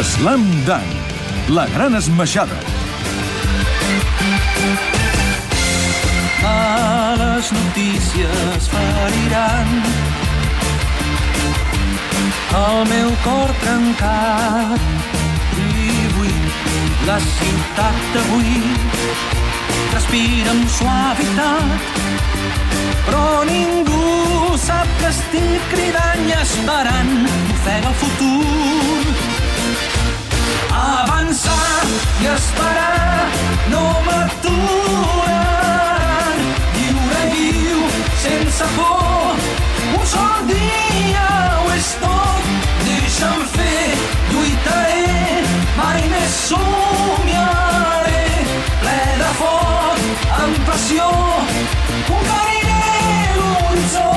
Slam Dunk, la gran esmaixada. Males notícies feriran el meu cor trencat i buit. La ciutat d'avui respira amb suavitat, però ningú sap que estic cridant i esperant. M'ofega el futur. Avançar i esperar no m'aturen. Lliure, viu, sense por, un sol dia ho és tot. Deixa'm fer, lluitaré, mai més somiaré. Ple de foc, amb passió, conqueriré l'horitzó.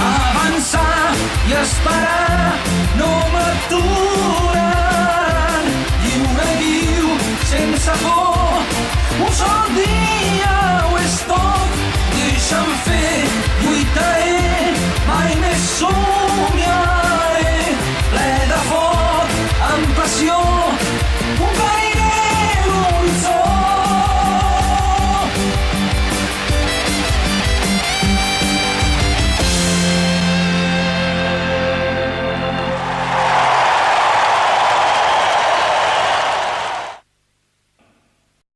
Avançar i esperar no m'aturen. Lliure, viu, sense por, un sol dia